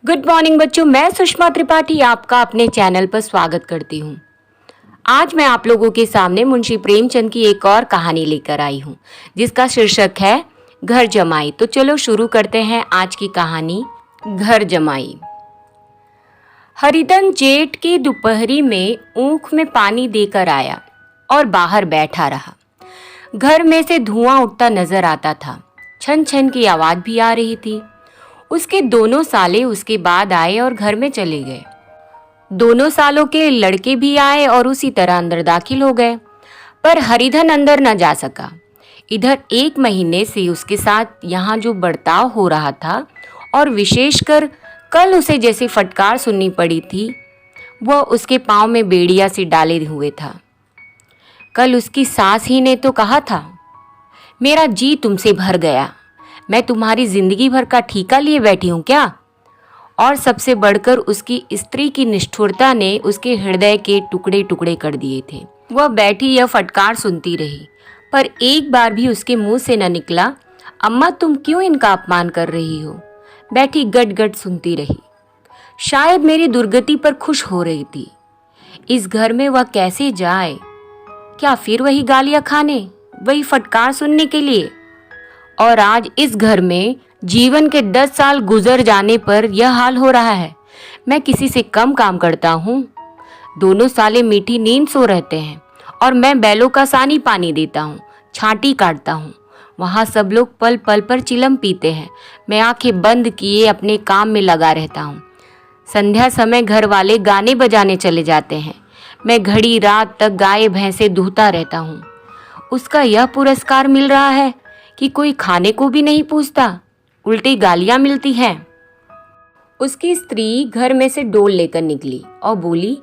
Good morning बच्चों, मैं सुषमा त्रिपाठी आपका अपने चैनल पर स्वागत करती हूँ। आज मैं आप लोगों के सामने मुंशी प्रेमचंद की एक और कहानी लेकर आई हूँ जिसका शीर्षक है घर जमाई। तो चलो शुरू करते हैं आज की कहानी, घर जमाई। हरिधन जेठ की दोपहरी में ऊख में पानी देकर आया और बाहर बैठा रहा। घर में से धुआं उठता नजर आता था, छन छन की आवाज भी आ रही थी। उसके दोनों साले उसके बाद आए और घर में चले गए। दोनों सालों के लड़के भी आए और उसी तरह अंदर दाखिल हो गए, पर हरिधन अंदर न जा सका। इधर 1 महीने से उसके साथ यहाँ जो बर्ताव हो रहा था और विशेषकर कल उसे जैसे फटकार सुननी पड़ी थी, वह उसके पांव में बेड़िया से डाले हुए था। कल उसकी सास ही ने तो कहा था, मेरा जी तुमसे भर गया, मैं तुम्हारी जिंदगी भर का ठीका लिए बैठी हूं क्या? और सबसे बढ़कर उसकी स्त्री की निष्ठुरता ने उसके हृदय के टुकड़े टुकड़े कर दिए थे। वह बैठी यह फटकार सुनती रही, पर एक बार भी उसके मुंह से न निकला, अम्मा तुम क्यों इनका अपमान कर रही हो? बैठी गट गट सुनती रही। शायद मेरी दुर्गति पर खुश हो रही थी। इस घर में वह कैसे जाए? क्या फिर वही गालियां खाने, वही फटकार सुनने के लिए? और आज इस घर में जीवन के 10 साल गुजर जाने पर यह हाल हो रहा है। मैं किसी से कम काम करता हूँ? दोनों साले मीठी नींद सो रहते हैं और मैं बैलों का सानी पानी देता हूँ, छांटी काटता हूँ। वहाँ सब लोग पल पल पर चिलम पीते हैं, मैं आंखें बंद किए अपने काम में लगा रहता हूँ। संध्या समय घर वाले गाने बजाने चले जाते हैं, मैं घड़ी रात तक गाय भैंसे दूहता रहता हूँ। उसका यह पुरस्कार मिल रहा है कि कोई खाने को भी नहीं पूछता, उल्टी गालियां मिलती हैं। उसकी स्त्री घर में से डोल लेकर निकली और बोली,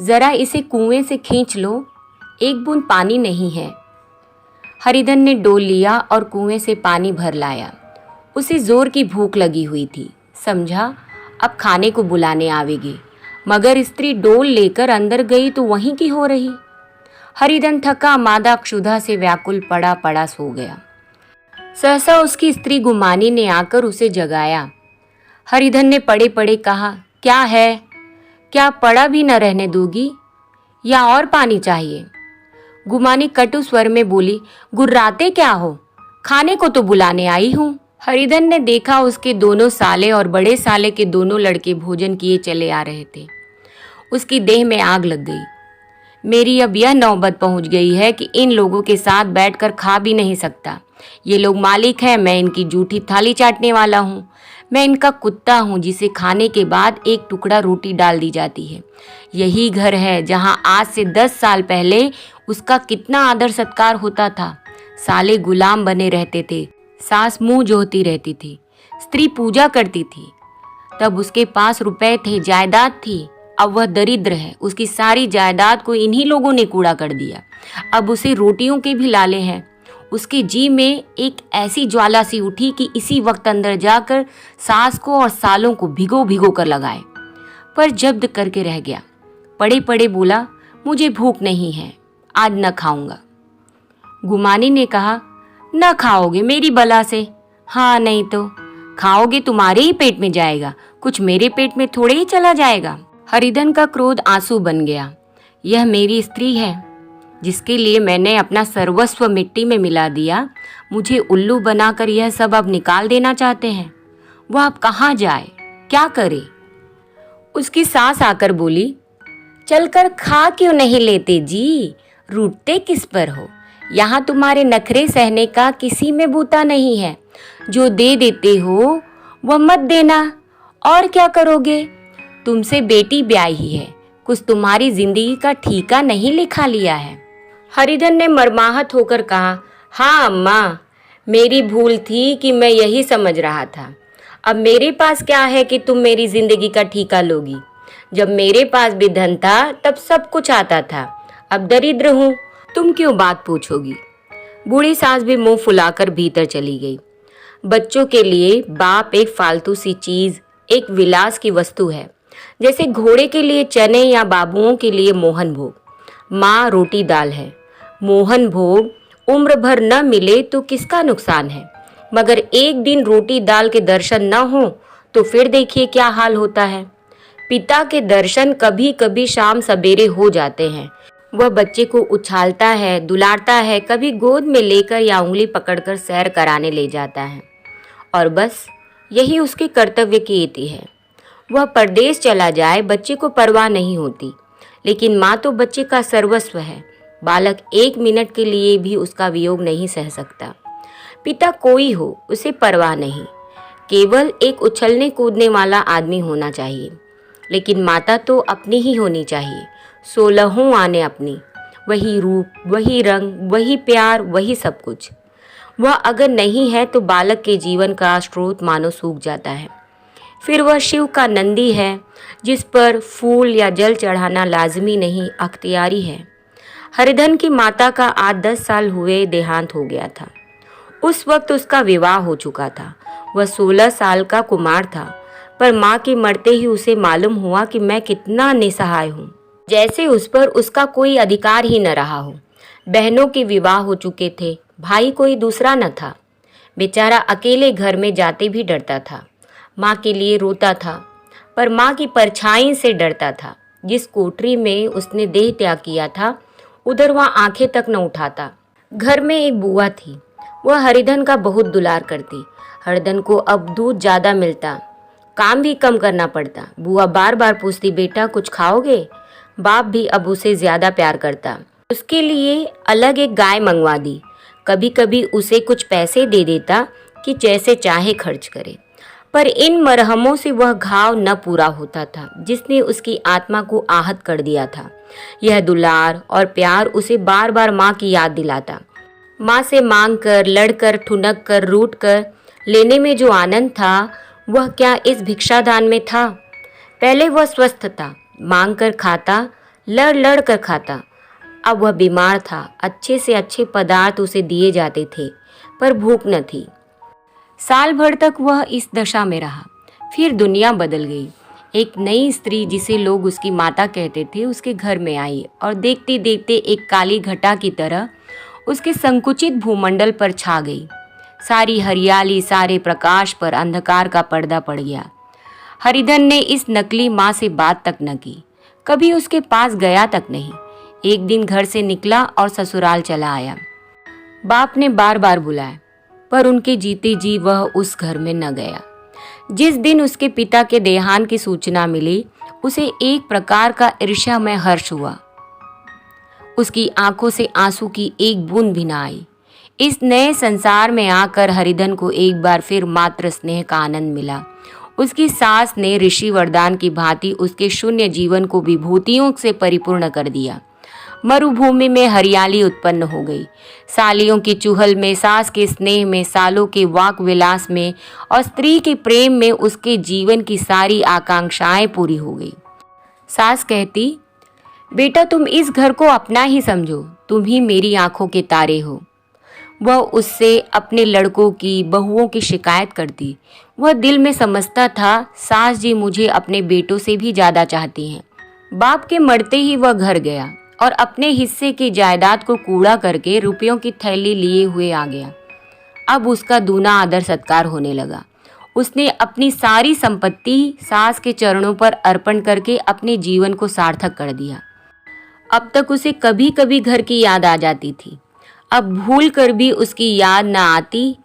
जरा इसे कुएं से खींच लो, एक बूंद पानी नहीं है। हरिधन ने डोल लिया और कुएं से पानी भर लाया। उसे जोर की भूख लगी हुई थी, समझा अब खाने को बुलाने आवेगी, मगर स्त्री डोल लेकर अंदर गई तो वहीं की हो रही। हरिधन थका मादा क्षुधा से व्याकुल पड़ा पड़ा सो गया। सहसा उसकी स्त्री गुमानी ने आकर उसे जगाया। हरिधन ने पड़े पड़े कहा, क्या है? क्या पड़ा भी न रहने दोगी या और पानी चाहिए? गुमानी कटु स्वर में बोली, गुर्राते क्या हो, खाने को तो बुलाने आई हूँ। हरिधन ने देखा उसके दोनों साले और बड़े साले के दोनों लड़के भोजन किए चले आ रहे थे। उसकी देह में आग लग गई। मेरी अब यह नौबत पहुंच गई है कि इन लोगों के साथ बैठकर खा भी नहीं सकता। ये लोग मालिक हैं, मैं इनकी जूठी थाली चाटने वाला हूँ। मैं इनका कुत्ता हूँ जिसे खाने के बाद एक टुकड़ा रोटी डाल दी जाती है। यही घर है जहाँ आज से 10 साल पहले उसका कितना आदर सत्कार होता था। साले गुलाम बने रहते थे, सास मुंह जोहती रहती थी, स्त्री पूजा करती थी। तब उसके पास रुपए थे, जायदाद थी। अब वह दरिद्र है, उसकी सारी जायदाद को इन्हीं लोगों ने कूड़ा कर दिया। अब उसे रोटियों के भी लाले हैं। उसके जी में एक ऐसी ज्वाला सी उठी कि इसी वक्त अंदर जाकर सास को और सालों को भिगो भिगो कर लगाए, पर जब्द करके रह गया। पड़े पड़े बोला, मुझे भूख नहीं है, आज न खाऊंगा। गुमानी ने कहा, न खाओगे मेरी बला से? हाँ नहीं तो खाओगे, तुम्हारे ही पेट में जाएगा, कुछ मेरे पेट में थोड़े ही चला जाएगा। हरिधन का क्रोध आंसू बन गया। यह मेरी स्त्री है जिसके लिए मैंने अपना सर्वस्व मिट्टी में मिला दिया। मुझे उल्लू बनाकर यह सब अब निकाल देना चाहते हैं। वह अब कहाँ जाए, क्या करे? उसकी सास आकर बोली, चलकर खा क्यों नहीं लेते जी, रूठते किस पर हो? यहाँ तुम्हारे नखरे सहने का किसी में बूता नहीं है। जो दे देते हो वह मत देना। और क्या करोगे? तुमसे बेटी ब्याही है, कुछ तुम्हारी जिंदगी का ठीका नहीं लिखा लिया है। हरिधन ने मर्माहत होकर कहा, हाँ अम्मा, मेरी भूल थी कि मैं यही समझ रहा था। अब मेरे पास क्या है कि तुम मेरी जिंदगी का ठीका लोगी? जब मेरे पास भी धन था तब सब कुछ आता था, अब दरिद्र हूँ, तुम क्यों बात पूछोगी? बूढ़ी सास भी मुंह फुलाकर भीतर चली गई। बच्चों के लिए बाप एक फालतू सी चीज, एक विलास की वस्तु है, जैसे घोड़े के लिए चने या बाबुओं के लिए मोहन भोग। माँ रोटी दाल है, मोहन भोग उम्र भर न मिले तो किसका नुकसान है, मगर एक दिन रोटी दाल के दर्शन न हो तो फिर देखिए क्या हाल होता है। पिता के दर्शन कभी कभी शाम सवेरे हो जाते हैं। वह बच्चे को उछालता है, दुलारता है, कभी गोद में लेकर या उंगली पकड़कर सैर कराने ले जाता है। और बस यही उसके कर्तव्य की इति है। वह परदेश चला जाए, बच्चे को परवाह नहीं होती, लेकिन माँ तो बच्चे का सर्वस्व है। बालक 1 मिनट के लिए भी उसका वियोग नहीं सह सकता। पिता कोई हो, उसे परवाह नहीं, केवल एक उछलने कूदने वाला आदमी होना चाहिए। लेकिन माता तो अपनी ही होनी चाहिए, 16 आने अपनी, वही रूप, वही रंग, वही प्यार, वही सब कुछ। वह अगर नहीं है तो बालक के जीवन का स्रोत मानो सूख जाता है। फिर वह शिव का नंदी है, जिस पर फूल या जल चढ़ाना लाजमी नहीं, अख्तियारी है। हरिधन की माता का आज 10 साल हुए देहांत हो गया था। उस वक्त उसका विवाह हो चुका था। वह 16 साल का कुमार था, पर माँ के मरते ही उसे मालूम हुआ कि मैं कितना निसहाय हूँ, जैसे उस पर उसका कोई अधिकार ही न रहा हो। बहनों के विवाह हो चुके थे, भाई कोई दूसरा न था। बेचारा अकेले घर में जाते भी डरता था। माँ के लिए रोता था, पर माँ की परछाई से डरता था। जिस कोठरी में उसने देह त्याग किया था, उधर वह आंखें तक न उठाता। घर में एक बुआ थी, वह हरिधन का बहुत दुलार करती। हरिधन को अब दूध ज़्यादा मिलता, काम भी कम करना पड़ता। बुआ बार बार पूछती, बेटा कुछ खाओगे? बाप भी अब उसे ज़्यादा प्यार करता। उसके लिए अलग एक गाय मंगवा दी। कभी कभी उसे कुछ पैसे दे देता कि जैसे चाहे खर्च करे, पर इन मरहमों से वह घाव न पूरा होता था जिसने उसकी आत्मा को आहत कर दिया था। यह दुलार और प्यार उसे बार बार माँ की याद दिलाता। माँ से मांग कर, लड़कर, ठुनक कर, रूठ कर लेने में जो आनंद था, वह क्या इस भिक्षादान में था? पहले वह स्वस्थ था, मांग कर खाता, लड़ लड़ कर खाता। अब वह बीमार था, अच्छे से अच्छे पदार्थ उसे दिए जाते थे, पर भूख न थी। साल भर तक वह इस दशा में रहा। फिर दुनिया बदल गई। एक नई स्त्री, जिसे लोग उसकी माता कहते थे, उसके घर में आई और देखते देखते एक काली घटा की तरह उसके संकुचित भूमंडल पर छा गई। सारी हरियाली, सारे प्रकाश पर अंधकार का पर्दा पड़ गया। हरिधन ने इस नकली माँ से बात तक न की, कभी उसके पास गया तक नहीं। एक दिन घर से निकला और ससुराल चला आया। बाप ने बार बार बुलाया, पर उनके जीते जी वह उस घर में न गया। जिस दिन उसके पिता के देहांत की सूचना मिली, उसे एक प्रकार का ईर्ष्यामय हर्ष हुआ। उसकी आंखों से आंसू की एक बूंद भी न आई। इस नए संसार में आकर हरिधन को एक बार फिर मातृ स्नेह का आनंद मिला। उसकी सास ने ऋषि वरदान की भांति उसके शून्य जीवन को विभूतियों से परिपूर्ण कर दिया। मरुभूमि में हरियाली उत्पन्न हो गई। सालियों की चुहल में, सास के स्नेह में, सालों के वाक विलास में और स्त्री के प्रेम में उसके जीवन की सारी आकांक्षाएं पूरी हो गई। सास कहती, बेटा तुम इस घर को अपना ही समझो, तुम ही मेरी आंखों के तारे हो। वह उससे अपने लड़कों की, बहुओं की शिकायत करती। वह दिल में समझता था, सास जी मुझे अपने बेटों से भी ज़्यादा चाहती हैं। बाप के मरते ही वह घर गया और अपने हिस्से की जायदाद को कूड़ा करके रुपयों की थैली लिए हुए आ गया। अब उसका दूना आदर सत्कार होने लगा। उसने अपनी सारी संपत्ति सास के चरणों पर अर्पण करके अपने जीवन को सार्थक कर दिया। अब तक उसे कभी कभी घर की याद आ जाती थी, अब भूल कर भी उसकी याद न आती,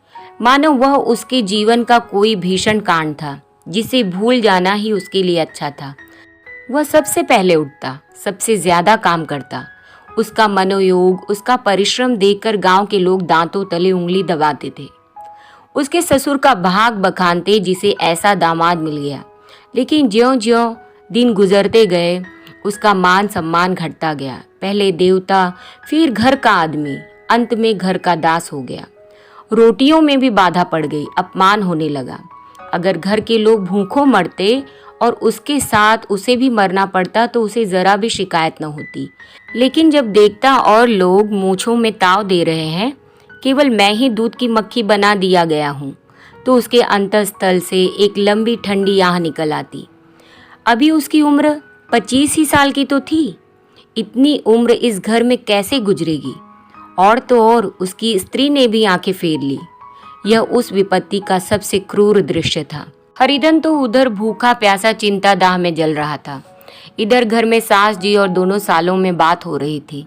मानो वह उसके जीवन का कोई भीषण कांड था जिसे भूल जाना ही उसके लिए अच्छा था। वह सबसे पहले उठता, सबसे ज्यादा काम करता। उसका मनोयोग, उसका परिश्रम देखकर गांव के लोग दांतों तले उंगली दबाते थे। उसके ससुर का भाग बखानते, जिसे ऐसा दामाद मिल गया। लेकिन ज्यों-ज्यों दिन गुजरते गए, उसका मान सम्मान घटता गया। पहले देवता, फिर घर का आदमी, अंत में घर का दास हो गया। रोटियों में भी बाधा पड़ गई, अपमान होने लगा। अगर घर के लोग भूखों मरते और उसके साथ उसे भी मरना पड़ता तो उसे जरा भी शिकायत न होती। लेकिन जब देखता और लोग मूंछों में ताव दे रहे हैं, केवल मैं ही दूध की मक्खी बना दिया गया हूँ, तो उसके अंतःस्थल से एक लंबी ठंडी आह निकल आती। अभी उसकी उम्र 25 ही साल की तो थी। इतनी उम्र इस घर में कैसे गुजरेगी? और तो और उसकी स्त्री ने भी आंखें फेर ली। यह उस विपत्ति का सबसे क्रूर दृश्य था। हरिधन तो उधर भूखा प्यासा चिंता दाह में जल रहा था। इधर घर में सास जी और दोनों सालों में बात हो रही थी।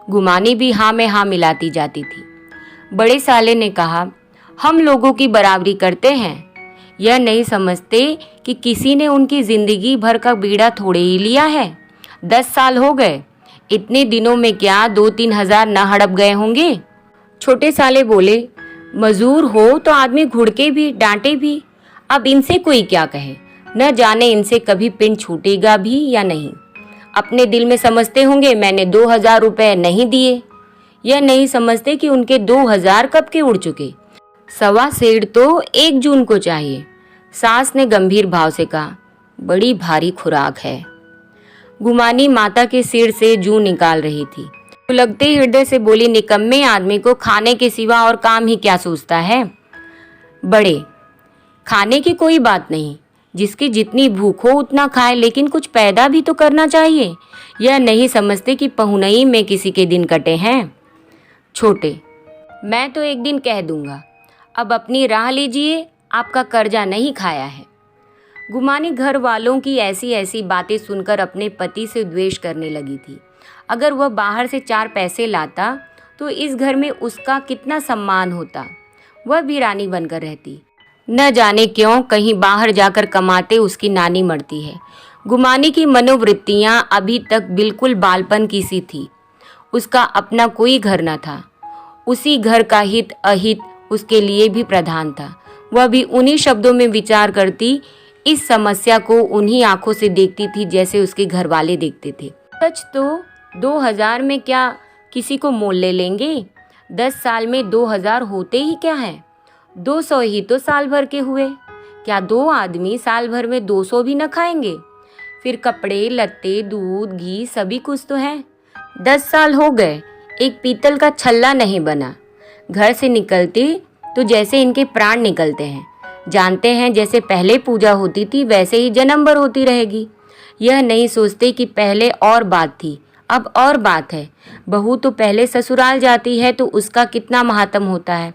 गुमानी भी हाँ में हाँ मिलाती जाती थी। बड़े साले ने कहा, हम लोगों की बराबरी करते हैं, यह नहीं समझते कि किसी ने उनकी जिंदगी भर का बीड़ा थोड़े ही लिया है। 10 साल हो गए, इतने दिनों में क्या 2-3 हजार न हड़प गए होंगे। छोटे साले बोले, मजूर हो तो आदमी घुड़के भी डांटे भी, अब इनसे कोई क्या कहे, न जाने इनसे कभी पिंड छूटेगा भी या नहीं। अपने दिल में समझते होंगे मैंने 2000 रुपए नहीं दिए, यह नहीं समझते कि उनके 2000 कब के उड़ चुके। 1.25 सेर तो 1 जून को चाहिए। सास ने गंभीर भाव से कहा, बड़ी भारी खुराक है। गुमानी माता के सिर से जूं निकाल रही थी। तो लगते हृदय से बोली, निकम्मे आदमी को खाने के सिवा और काम ही क्या सूझता है। बड़े, खाने की कोई बात नहीं, जिसकी जितनी भूख हो उतना खाए, लेकिन कुछ पैदा भी तो करना चाहिए। यह नहीं समझते कि पहुनई में किसी के दिन कटे हैं। छोटे, मैं तो एक दिन कह दूंगा, अब अपनी राह लीजिए, आपका कर्जा नहीं खाया है। गुमानी घर वालों की ऐसी ऐसी बातें सुनकर अपने पति से द्वेष करने लगी थी। अगर वह बाहर से 4 पैसे लाता तो इस घर में उसका कितना सम्मान होता, वह भी रानी बनकर रहती। न जाने क्यों कहीं बाहर जाकर कमाते उसकी नानी मरती है। गुमानी की मनोवृत्तियां अभी तक बिल्कुल बालपन की सी थी। उसका अपना कोई घर न था। उसी घर का हित अहित उसके लिए भी प्रधान था। वह भी उन्हीं शब्दों में विचार करती, इस समस्या को उन्हीं आंखों से देखती थी जैसे उसके घर वाले देखते थे। सच तो 2000 में क्या किसी को मोल ले लेंगे। 10 साल में 2000 होते ही क्या है। 200 ही तो साल भर के हुए। क्या 2 आदमी साल भर में 200 भी न खाएंगे। फिर कपड़े लत्ते दूध घी सभी कुछ तो है। 10 साल हो गए, एक पीतल का छल्ला नहीं बना। घर से निकलते तो जैसे इनके प्राण निकलते हैं। जानते हैं जैसे पहले पूजा होती थी वैसे ही जन्म भर होती रहेगी। यह नहीं सोचते कि पहले और बात थी, अब और बात है। बहू तो पहले ससुराल जाती है तो उसका कितना महात्म होता है।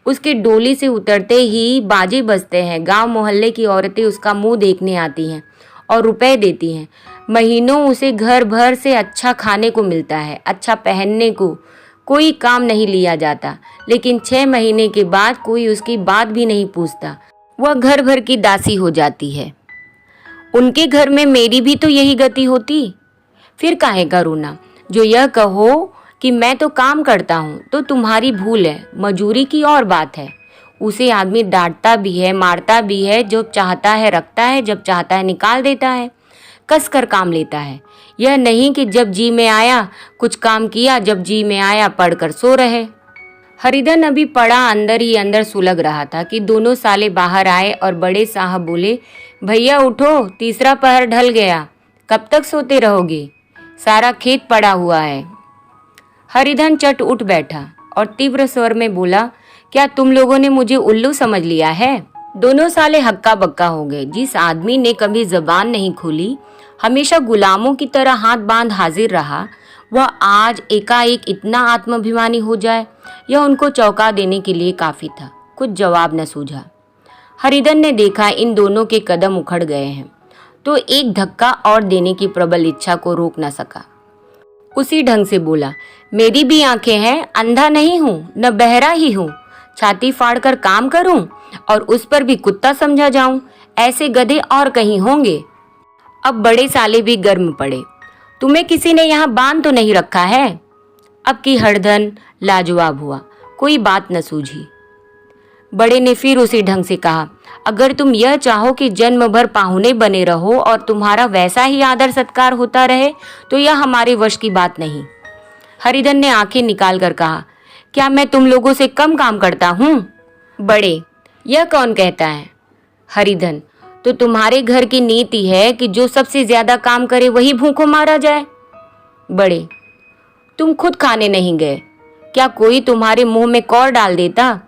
उसके डोली से उतरते ही बाजे बजते हैं। गांव मोहल्ले की औरतें उसका मुंह देखने आती हैं और रुपए देती हैं। महीनों उसे घर भर से अच्छा खाने को मिलता है, अच्छा पहनने को। कोई काम नहीं लिया जाता, लेकिन 6 महीने के बाद कोई उसकी बात भी नहीं पूछता। वह घर भर की दासी हो जाती है। उनके घर में मेरी भी तो यही गति होती। फिर काहे का रोना। जो यह कहो कि मैं तो काम करता हूँ तो तुम्हारी भूल है, मजूरी की और बात है। उसे आदमी डांटता भी है, मारता भी है, जब चाहता है रखता है, जब चाहता है निकाल देता है, कस कर काम लेता है। यह नहीं कि जब जी में आया कुछ काम किया, जब जी में आया पढ़कर सो रहे। हरिधन अभी पड़ा अंदर ही अंदर सुलग रहा था कि दोनों साले बाहर आए और बड़े साहब बोले, भैया उठो, तीसरा पहर ढल गया, कब तक सोते रहोगे, सारा खेत पड़ा हुआ है। हरिधन चट उठ बैठा और तीव्र स्वर में बोला, क्या तुम लोगों ने मुझे उल्लू समझ लिया है। दोनों साले हक्का बक्का हो गए। जिस आदमी ने कभी जबान नहीं खोली, हमेशा गुलामों की तरह हाथ बांध हाजिर रहा, वह आज एकाएक इतना आत्माभिमानी हो जाए, यह उनको चौंका देने के लिए काफी था। कुछ जवाब न सूझा। हरिधन ने देखा इन दोनों के कदम उखड़ गए हैं, तो एक धक्का और देने की प्रबल इच्छा को रोक न सका। उसी ढंग से बोला, मेरी भी आंखें हैं, अंधा नहीं हूँ, न बहरा ही हूँ। छाती फाड़कर काम करूं और उस पर भी कुत्ता समझा जाऊं, ऐसे गधे और कहीं होंगे। अब बड़े साले भी गर्म पड़े, तुम्हें किसी ने यहाँ बांध तो नहीं रखा है। अब की हरधन लाजवाब हुआ, कोई बात न सूझी। बड़े ने फिर उसी ढंग से कहा, अगर तुम यह चाहो कि जन्म भर पाहुने बने रहो और तुम्हारा वैसा ही आदर सत्कार होता रहे तो यह हमारे वश की बात नहीं। हरिधन ने आंखें निकाल कर कहा, क्या मैं तुम लोगों से कम काम करता हूँ। बड़े, यह कौन कहता है। हरिधन, तो तुम्हारे घर की नीति है कि जो सबसे ज्यादा काम करे वही भूखों मारा जाए। बड़े, तुम खुद खाने नहीं गए, क्या कोई तुम्हारे मुंह में कौर डाल देता।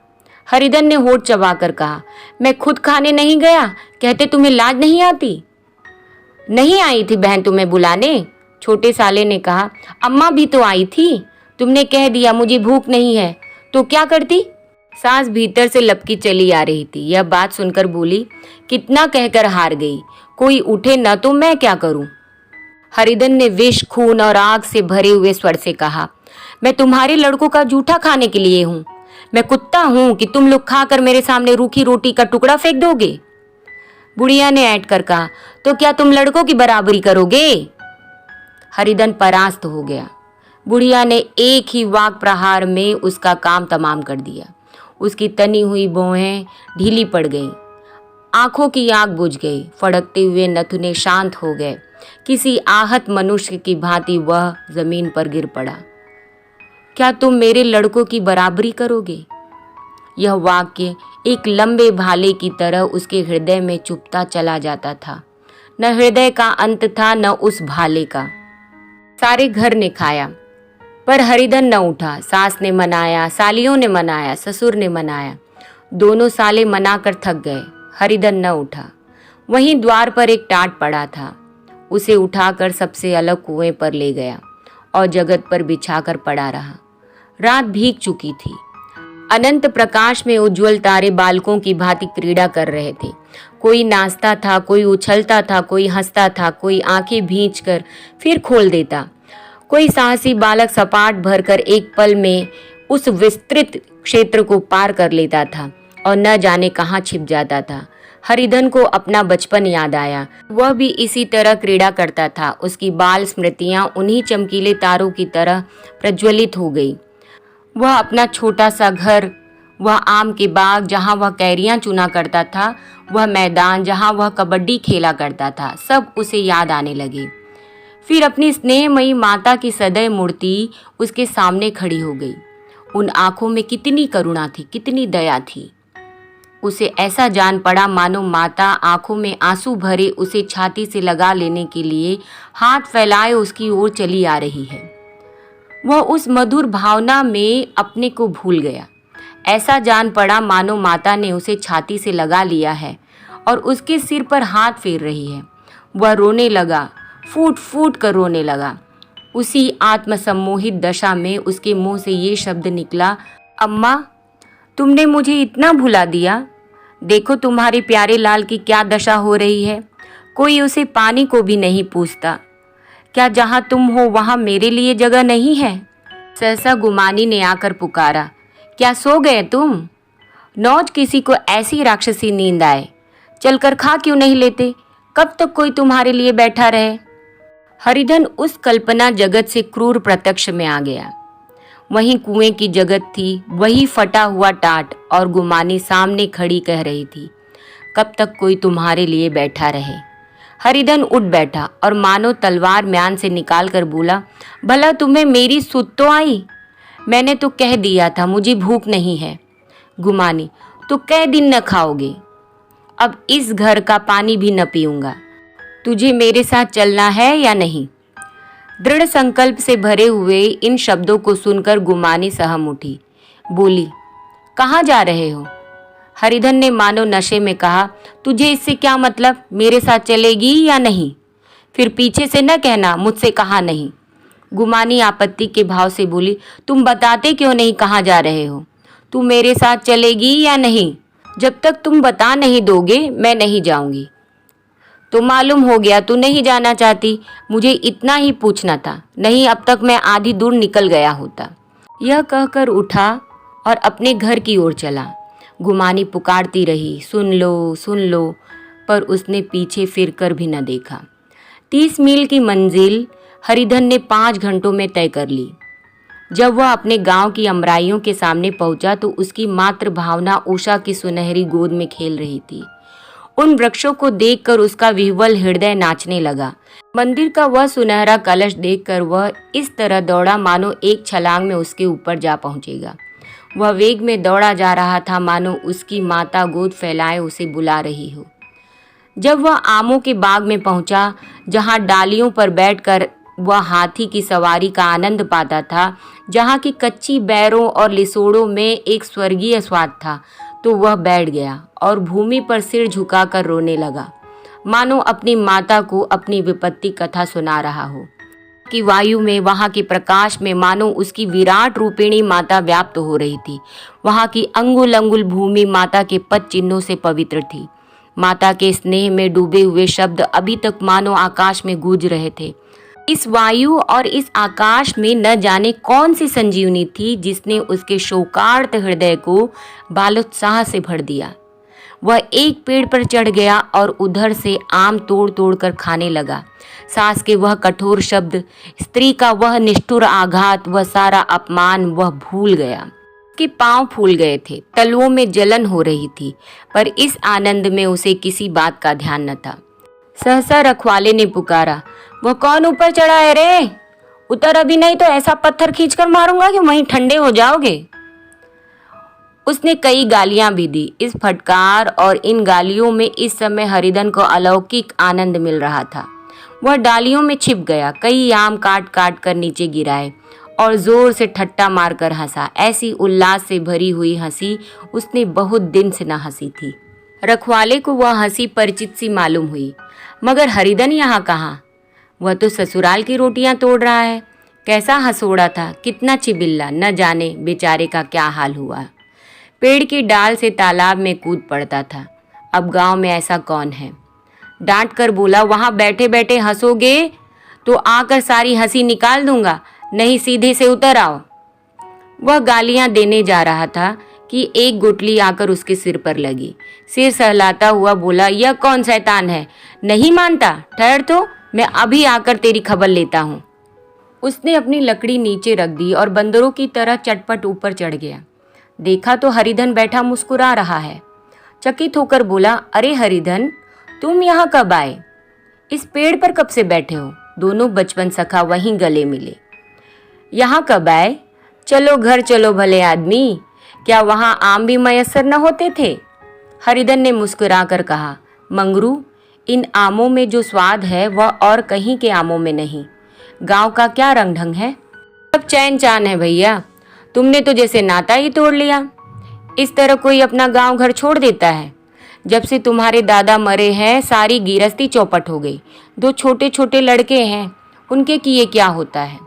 हरिधन ने होठ चबाकर कहा, मैं खुद खाने नहीं गया, कहते तुम्हें लाज नहीं आती। नहीं आई थी बहन तुम्हें बुलाने। छोटे साले ने कहा, अम्मा भी तो आई थी, तुमने कह दिया मुझे भूख नहीं है, तो क्या करती। सास भीतर से लपकी चली आ रही थी। यह बात सुनकर बोली, कितना कहकर हार गई, कोई उठे न तो मैं क्या करूं। हरिधन ने विष, खून और आग से भरे हुए स्वर से कहा, मैं तुम्हारे लड़कों का जूठा खाने के लिए हूं। मैं कुत्ता हूं कि तुम लोग खाकर मेरे सामने रूखी रोटी का टुकड़ा फेंक दोगे। बुढ़िया ने ऐंठ कर कहा, तो क्या तुम लड़कों की बराबरी करोगे। हरिधन परास्त हो गया। बुढ़िया ने एक ही वाक प्रहार में उसका काम तमाम कर दिया। उसकी तनी हुई भौहें ढीली पड़ गईं, आंखों की आग बुझ गई, फड़कते हुए नथुने शांत हो गए। किसी आहत मनुष्य की भांति वह जमीन पर गिर पड़ा। क्या तुम मेरे लड़कों की बराबरी करोगे। यह वाक्य एक लंबे भाले की तरह उसके हृदय में चुभता चला जाता था। न हृदय का अंत था न उस भाले का। सारे घर ने खाया पर हरिधन न उठा। सास ने मनाया, सालियों ने मनाया, ससुर ने मनाया, दोनों साले मनाकर थक गए। हरिधन न उठा। वहीं द्वार पर एक टाट पड़ा था, उसे उठाकर सबसे अलग कुएं पर ले गया और जगत पर बिछाकर पड़ा रहा। रात भीग चुकी थी। अनंत प्रकाश में उज्जवल तारे बालकों की भांति क्रीड़ा कर रहे थे। कोई नाचता था, कोई उछलता था, कोई हंसता था, कोई आंखें भींचकर फिर खोल देता। कोई साहसी बालक सपाट भरकर एक पल में उस विस्तृत क्षेत्र को पार कर लेता था और न जाने कहाँ छिप जाता था। हरिधन को अपना बचपन याद आया। वह भी इसी तरह क्रीड़ा करता था। उसकी बाल स्मृतियां उन्हीं चमकीले तारों की तरह प्रज्वलित हो गई। वह अपना छोटा सा घर, वह आम के बाग जहाँ वह कैरियां चुना करता था, वह मैदान जहाँ वह कबड्डी खेला करता था, सब उसे याद आने लगे। फिर अपनी स्नेहमयी माता की सदैव मूर्ति उसके सामने खड़ी हो गई। उन आंखों में कितनी करुणा थी, कितनी दया थी। उसे ऐसा जान पड़ा मानो माता आंखों में आंसू भरे उसे छाती से लगा लेने के लिए हाथ फैलाए उसकी ओर चली आ रही है। वह उस मधुर भावना में अपने को भूल गया। ऐसा जान पड़ा मानो माता ने उसे छाती से लगा लिया है और उसके सिर पर हाथ फेर रही है। वह रोने लगा, फूट फूट कर रोने लगा। उसी आत्मसम्मोहित दशा में उसके मुंह से ये शब्द निकला, अम्मा, तुमने मुझे इतना भुला दिया। देखो तुम्हारे प्यारे लाल की क्या दशा हो रही है। कोई उसे पानी को भी नहीं पूछता। क्या जहाँ तुम हो वहाँ मेरे लिए जगह नहीं है। सहसा गुमानी ने आकर पुकारा, क्या सो गए तुम। नौज किसी को ऐसी राक्षसी नींद आए। चलकर खा क्यों नहीं लेते। कब तक कोई तुम्हारे लिए बैठा रहे। हरिधन उस कल्पना जगत से क्रूर प्रत्यक्ष में आ गया। वहीं कुएं की जगत थी, वही फटा हुआ टाट, और गुमानी सामने खड़ी कह रही थी, कब तक कोई तुम्हारे लिए बैठा रहे। हरिधन उठ बैठा और मानो तलवार म्यान से निकाल कर बोला, भला तुम्हें मेरी सुध तो आई। मैंने तो कह दिया था मुझे भूख नहीं है। गुमानी, तो कै दिन न खाओगे। अब इस घर का पानी भी न पीऊंगा। तुझे मेरे साथ चलना है या नहीं। दृढ़ संकल्प से भरे हुए इन शब्दों को सुनकर गुमानी सहम उठी। बोली, कहाँ जा रहे हो। हरिधन ने मानो नशे में कहा, तुझे इससे क्या मतलब, मेरे साथ चलेगी या नहीं। फिर पीछे से न कहना मुझसे कहा नहीं। गुमानी आपत्ति के भाव से बोली, तुम बताते क्यों नहीं कहाँ जा रहे हो। तू मेरे साथ चलेगी या नहीं। जब तक तुम बता नहीं दोगे मैं नहीं जाऊंगी। तो मालूम हो गया तू नहीं जाना चाहती। मुझे इतना ही पूछना था, नहीं अब तक मैं आधी दूर निकल गया होता। यह कहकर उठा और अपने घर की ओर चला। गुमानी पुकारती रही, सुन लो, पर उसने पीछे फिरकर भी न देखा। 30 मील की मंजिल हरिधन ने 5 घंटों में तय कर ली। जब वह अपने गांव की अमराइयों के सामने पहुंचा तो उसकी मातृ भावना उषा की सुनहरी गोद में खेल रही थी। उन वृक्षों को देखकर उसका विह्वल हृदय नाचने लगा। मंदिर का वह सुनहरा कलश देखकर वह इस तरह दौड़ा मानो एक छलांग में उसके ऊपर जा पहुंचेगा। वह वेग में दौड़ा जा रहा था मानो उसकी माता गोद फैलाए उसे बुला रही हो। जब वह आमों के बाग में पहुंचा, जहां डालियों पर बैठकर वह हाथी की सवारी का आनंद पाता था, जहां की कच्ची बैरों और लिसोड़ों में एक स्वर्गीय स्वाद था, तो वह बैठ गया और भूमि पर सिर झुकाकर रोने लगा, मानो अपनी माता को अपनी विपत्ति कथा सुना रहा हो। की वायु में, वहां के प्रकाश में मानो उसकी विराट रूपिणी माता व्याप्त हो रही थी। वहां की अंगुल अंगुल भूमि माता के पद चिन्हों से पवित्र थी। माता के स्नेह में डूबे हुए शब्द अभी तक मानो आकाश में गूंज रहे थे। इस वायु और इस आकाश में न जाने कौन सी संजीवनी थी जिसने उसके शोकार्त हृदय को बालोत्साह से भर दिया। वह एक पेड़ पर चढ़ गया और उधर से आम तोड़ तोड़ कर खाने लगा। सास के वह कठोर शब्द, स्त्री का वह निष्ठुर आघात, वह सारा अपमान वह भूल गया। उसके पांव फूल गए थे, तलुओं में जलन हो रही थी, पर इस आनंद में उसे किसी बात का ध्यान न था। सहसा रखवाले ने पुकारा, वह कौन ऊपर चढ़ा है रे? उतर अभी, नहीं तो ऐसा पत्थर खींचकर मारूंगा कि वहीं ठंडे हो जाओगे। उसने कई गालियां भी दी। इस फटकार और इन गालियों में इस समय हरिधन को अलौकिक आनंद मिल रहा था। वह डालियों में छिप गया, कई आम काट काट कर नीचे गिराए और जोर से ठट्टा मारकर हंसा। ऐसी उल्लास से भरी हुई हंसी उसने बहुत दिन से न हंसी थी। रखवाले को वह हंसी परिचित सी मालूम हुई, मगर हरिधन यहाँ कहाँ? वह तो ससुराल की रोटियां तोड़ रहा है। कैसा हंसोड़ा था, कितना चिबिल्ला, न जाने बेचारे का क्या हाल हुआ। पेड़ की डाल से तालाब में कूद पड़ता था। अब गांव में ऐसा कौन है? डांट कर बोला, वहां बैठे बैठे हंसोगे तो आकर सारी हंसी निकाल दूंगा, नहीं सीधे से उतर आओ। वह गालियां देने जा रहा था कि एक गुटली आकर उसके सिर पर लगी। सिर सहलाता हुआ बोला, यह कौन शैतान है? नहीं मानता? ठहर तो, मैं अभी आकर तेरी खबर लेता हूँ। उसने अपनी लकड़ी नीचे रख दी और बंदरों की तरह चटपट ऊपर चढ़ गया। देखा तो हरिधन बैठा मुस्कुरा रहा है। चकित होकर बोला, अरे हरिधन, तुम यहाँ कब आए? इस पेड़ पर कब से बैठे हो? दोनों बचपन सखा वहीं गले मिले। यहाँ कब आए? चलो घर चलो भले आदमी, क्या वहाँ आम भी मयस्सर न होते थे? हरिधन ने मुस्कुरा कर कहा, मंगरू, इन आमों में जो स्वाद है वह और कहीं के आमों में नहीं। गांव का क्या रंग ढंग है, सब चैन चान है भैया। तुमने तो जैसे नाता ही तोड़ लिया। इस तरह कोई अपना गांव घर छोड़ देता है? जब से तुम्हारे दादा मरे हैं सारी गिरस्ती चौपट हो गई। 2 छोटे छोटे लड़के हैं, उनके किए क्या होता है?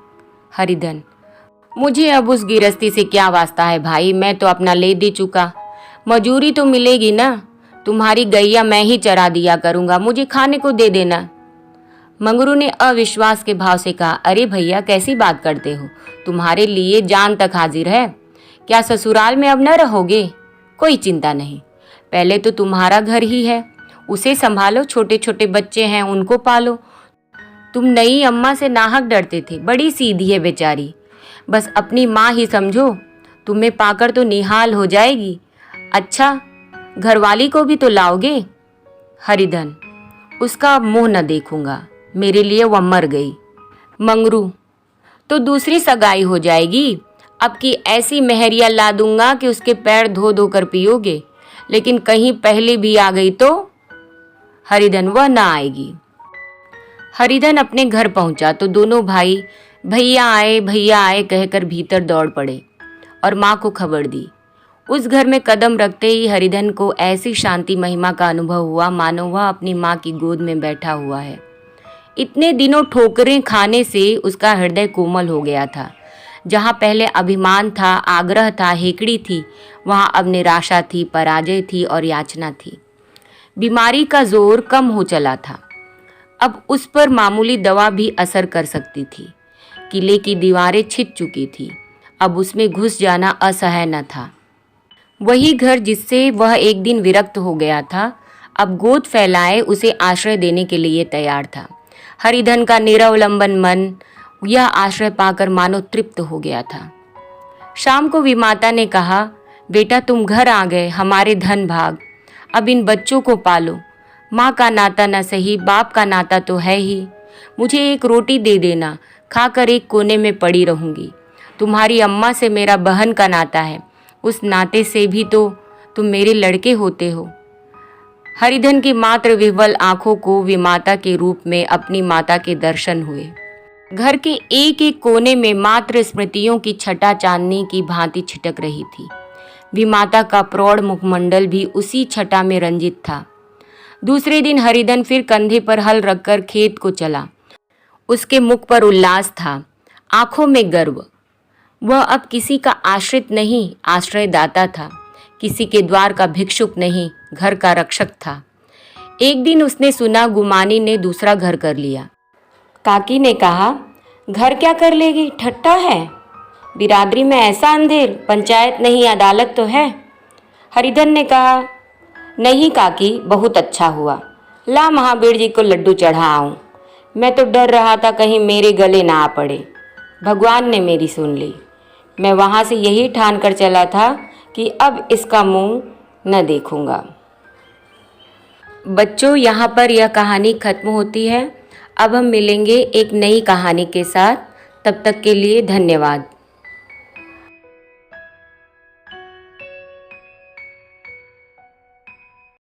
हरिधन, मुझे अब उस गिरस्ती से क्या वास्ता है भाई, मैं तो अपना ले दे चुका। मजूरी तो मिलेगी ना, तुम्हारी गैया मैं ही चरा दिया करूंगा, मुझे खाने को दे देना। मंगरू ने अविश्वास के भाव से कहा, अरे भैया कैसी बात करते हो, तुम्हारे लिए जान तक हाजिर है। क्या ससुराल में अब न रहोगे? कोई चिंता नहीं, पहले तो तुम्हारा घर ही है, उसे संभालो, छोटे छोटे बच्चे हैं उनको पालो। तुम नई अम्मा से नाहक डरते थे, बड़ी सीधी है बेचारी, बस अपनी माँ ही समझो, तुम्हें पाकर तो निहाल हो जाएगी। अच्छा, घरवाली को भी तो लाओगे? हरिधन, उसका अब मुंह न देखूंगा, मेरे लिए वह मर गई। मंगरू, तो दूसरी सगाई हो जाएगी। अब की ऐसी मेहरिया ला दूंगा कि उसके पैर धो धो कर पियोगे, लेकिन कहीं पहले भी आ गई तो? हरिधन, वह ना आएगी। हरिधन अपने घर पहुंचा तो दोनों भाई भैया आए कहकर भीतर दौड़ पड़े और माँ को खबर दी। उस घर में कदम रखते ही हरिधन को ऐसी शांति महिमा का अनुभव हुआ मानो वह अपनी माँ की गोद में बैठा हुआ है। इतने दिनों ठोकरें खाने से उसका हृदय कोमल हो गया था। जहाँ पहले अभिमान था, आग्रह था, हेकड़ी थी, वहाँ अब निराशा थी, पराजय थी और याचना थी। बीमारी का जोर कम हो चला था, अब उस पर मामूली दवा भी असर कर सकती थी। किले की दीवारें छिद चुकी थी, अब उसमें घुस जाना असह्य न था। वही घर जिससे वह एक दिन विरक्त हो गया था, अब गोद फैलाए उसे आश्रय देने के लिए तैयार था। हरिधन का निरवलंबन मन यह आश्रय पाकर मानो तृप्त हो गया था। शाम को विमाता ने कहा, बेटा तुम घर आ गए, हमारे धन भाग, अब इन बच्चों को पालो। माँ का नाता न सही, बाप का नाता तो है ही। मुझे एक रोटी दे देना, खाकर एक कोने में पड़ी रहूंगी। तुम्हारी अम्मा से मेरा बहन का नाता है, उस नाते से भी तो तुम मेरे लड़के होते हो। हरिधन की मात्र विह्वल आंखों को विमाता के रूप में अपनी माता के दर्शन हुए। घर के एक एक कोने में मात्र स्मृतियों की छटा चांदनी की भांति छिटक रही थी। विमाता का प्रौढ़ मुखमंडल भी उसी छटा में रंजित था। दूसरे दिन हरिधन फिर कंधे पर हल रखकर खेत को चला। उसके मुख पर उल्लास था, आंखों में गर्व। वह अब किसी का आश्रित नहीं, आश्रयदाता था। किसी के द्वार का भिक्षुक नहीं, घर का रक्षक था। एक दिन उसने सुना गुमानी ने दूसरा घर कर लिया। काकी ने कहा, घर क्या कर लेगी, ठट्टा है। बिरादरी में ऐसा अंधेर, पंचायत नहीं अदालत तो है। हरिधन ने कहा, नहीं काकी, बहुत अच्छा हुआ। ला महावीर जी को लड्डू चढ़ा आऊं। मैं तो डर रहा था कहीं मेरे गले ना आ पड़े। भगवान ने मेरी सुन ली। मैं वहाँ से यही ठान कर चला था कि अब इसका मुंह न देखूंगा। बच्चों, यहाँ पर यह कहानी खत्म होती है। अब हम मिलेंगे एक नई कहानी के साथ। तब तक के लिए धन्यवाद।